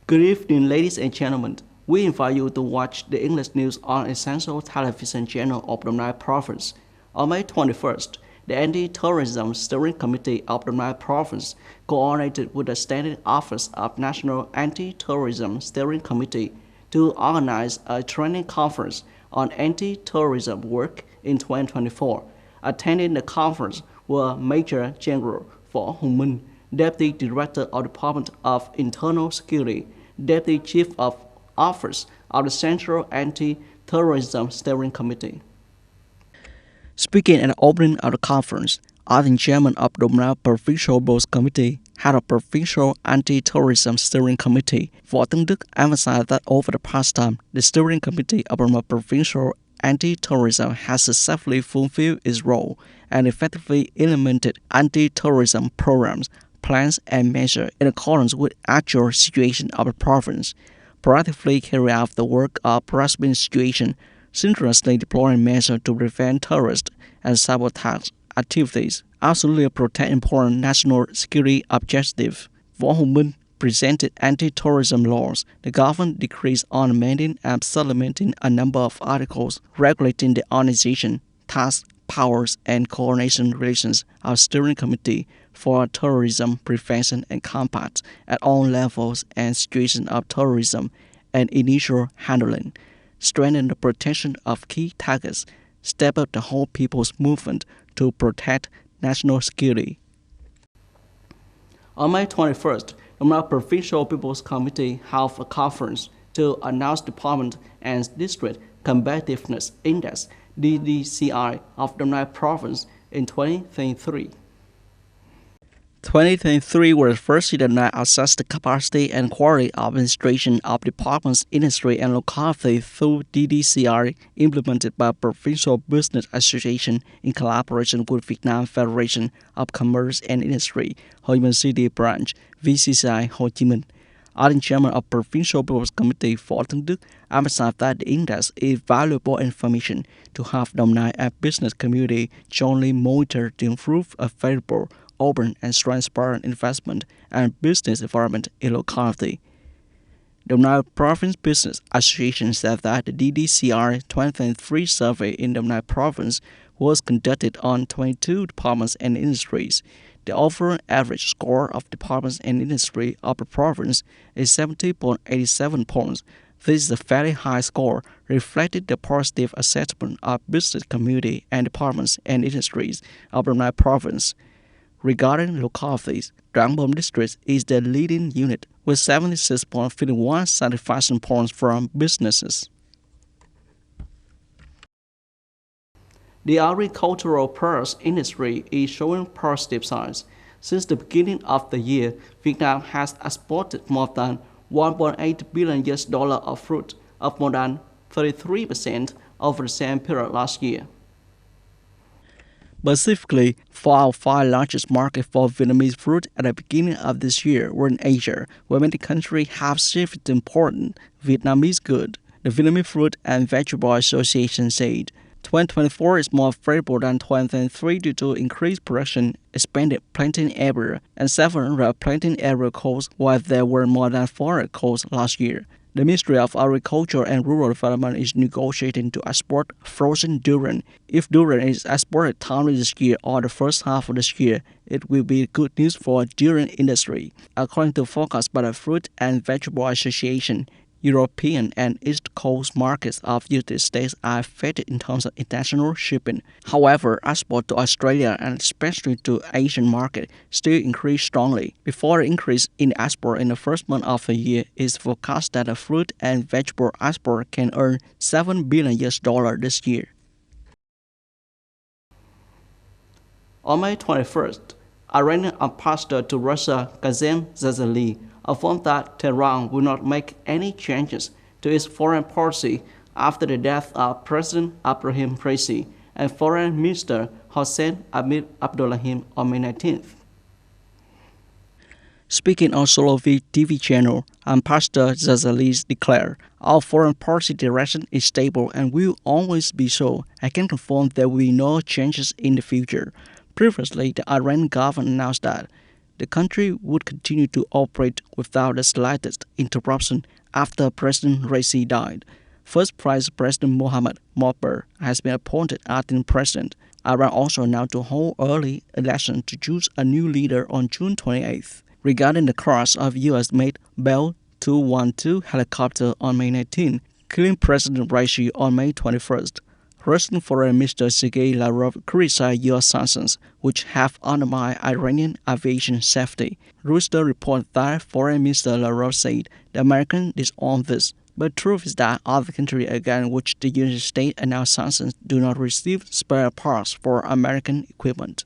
Good evening, ladies and gentlemen. We invite you to watch the English news on Essential Television Channel of the Nile Province. On May 21st, the Anti-Terrorism Steering Committee of the Nile Province, coordinated with the Standing Office of National Anti-Terrorism Steering Committee, to organize a training conference on anti-terrorism work in 2024. Attending the conference were Major General Võ Hùng Minh, Deputy Director of the Department of Internal Security, Deputy Chief of Office of the Central Anti-Terrorism Steering Committee. Speaking at the opening of the conference, acting chairman of the Domnao Provincial Board Committee, head of Provincial Anti-Terrorism Steering Committee, Võ Tấn Đức emphasized that over the past time, the Steering Committee of the Provincial Anti-Terrorism has successfully fulfilled its role and effectively implemented anti-terrorism programs, plans, and measures in accordance with actual situation of the province, proactively carry out the work of grasping situation, synchronously deploying measures to prevent terrorist and sabotage activities, absolutely protect important national security objectives. Võ Hùng Minh presented anti-terrorism laws, the government decrees on amending and supplementing a number of articles regulating the organization, tasks, powers, and coordination relations of steering committee for terrorism prevention and combat at all levels and situations of terrorism and initial handling, strengthen the protection of key targets, step up the whole people's movement to protect national security. On May 21st, the Domnao Provincial People's Committee held a conference to announce Department and District Competitiveness Index (DDCI) of the Domnao Province in 2023. 2023 was the first year that assessed the capacity and quality of administration of departments, industry, and locality through DDCR implemented by Provincial Business Association in collaboration with Vietnam Federation of Commerce and Industry, Ho Chi Minh City Branch, VCCI Ho Chi Minh. Acting Chairman of Provincial People's Committee Võ Tấn Đức emphasized that the index is valuable information to have Domnao and business community jointly monitor to improve a favorable, open and transparent investment and business environment in locality. The Domnao Province Business Association said that the DDCR 2023 survey in the Domnao Province was conducted on 22 departments and industries. The overall average score of departments and industry of the province is 70.87 points. This is a fairly high score, reflecting the positive assessment of business community and departments and industries of the Domnao Province. Regarding localities, Trang Bom District is the leading unit with 76.51 satisfaction points from businesses. The agricultural products industry is showing positive signs. Since the beginning of the year, Vietnam has exported more than $1.8 billion of fruit, up more than 33% over the same period last year. Specifically, 4 out of 5 largest markets for Vietnamese fruit at the beginning of this year were in Asia, where many countries have shifted to import Vietnamese goods. The Vietnamese Fruit and Vegetable Association said 2024 is more favorable than 2023 due to increased production, expanded planting area, and several planting area calls, while there were more than 400 calls last year. The Ministry of Agriculture and Rural Development is negotiating to export frozen durian. If durian is exported timely this year or the first half of this year, it will be good news for the durian industry. According to forecast by the Fruit and Vegetable Association, European and East Coast markets of the United States are affected in terms of international shipping. However, export to Australia and especially to Asian market still increase strongly. Before the increase in export in the first month of the year, it is forecast that the fruit and vegetable export can earn $7 billion this year. On May 21st, Iranian ambassador to Russia Qasem Ghazali affirmed that Tehran will not make any changes to its foreign policy after the death of President Ibrahim Raisi and Foreign Minister Hossein Amir Abdullahian on May 19th. Speaking on Solovi TV channel, Ambassador Ghazali declared, "Our foreign policy direction is stable and will always be so. I can confirm there will be no changes in the future." Previously, the Iranian government announced that the country would continue to operate without the slightest interruption after President Raisi died. First Vice President Mohamed Morsi has been appointed acting president. Iran also announced to hold early election to choose a new leader on June 28th. Regarding the crash of U.S.-made Bell 212 helicopter on May 19, killing President Raisi on May 21st, Russian Foreign Minister Sergei Lavrov criticized U.S. sanctions, which have undermined Iranian aviation safety. Reuters reports that Foreign Minister Lavrov said the Americans disowned this, but the truth is that other countries against which the United States announced sanctions do not receive spare parts for American equipment.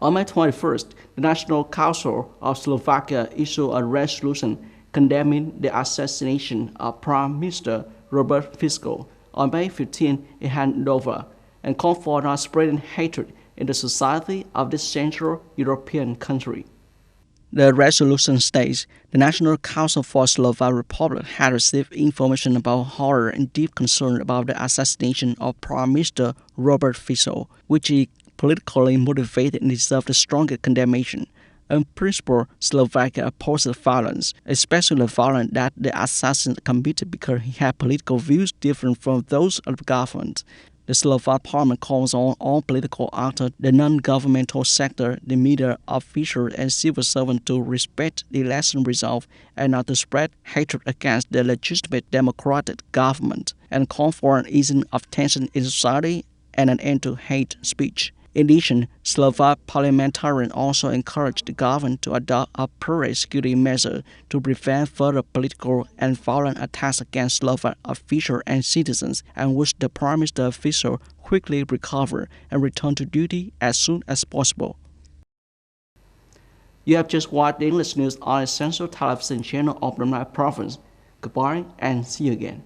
On May 21st, the National Council of Slovakia issued a resolution condemning the assassination of Prime Minister Robert Fico. On May 15, it handed over and called for not spreading hatred in the society of this Central European country. The resolution states the National Council for Slovak Republic had received information about horror and deep concern about the assassination of Prime Minister Robert Fico, which is politically motivated and deserves the strongest condemnation. In principle, Slovakia opposes violence, especially violence that the assassin committed because he had political views different from those of the government. The Slovak parliament calls on all political actors, the non-governmental sector, the media, officials, and civil servants to respect the election result and not to spread hatred against the legitimate democratic government, and call for an easing of tension in society and an end to hate speech. In addition, Slovak parliamentarians also encouraged the government to adopt appropriate security measures to prevent further political and violent attacks against Slovak officials and citizens, and wish the Prime Minister Fico quickly recover and return to duty as soon as possible. You have just watched the English news on Essential Television channel of the Night Province. Goodbye and see you again.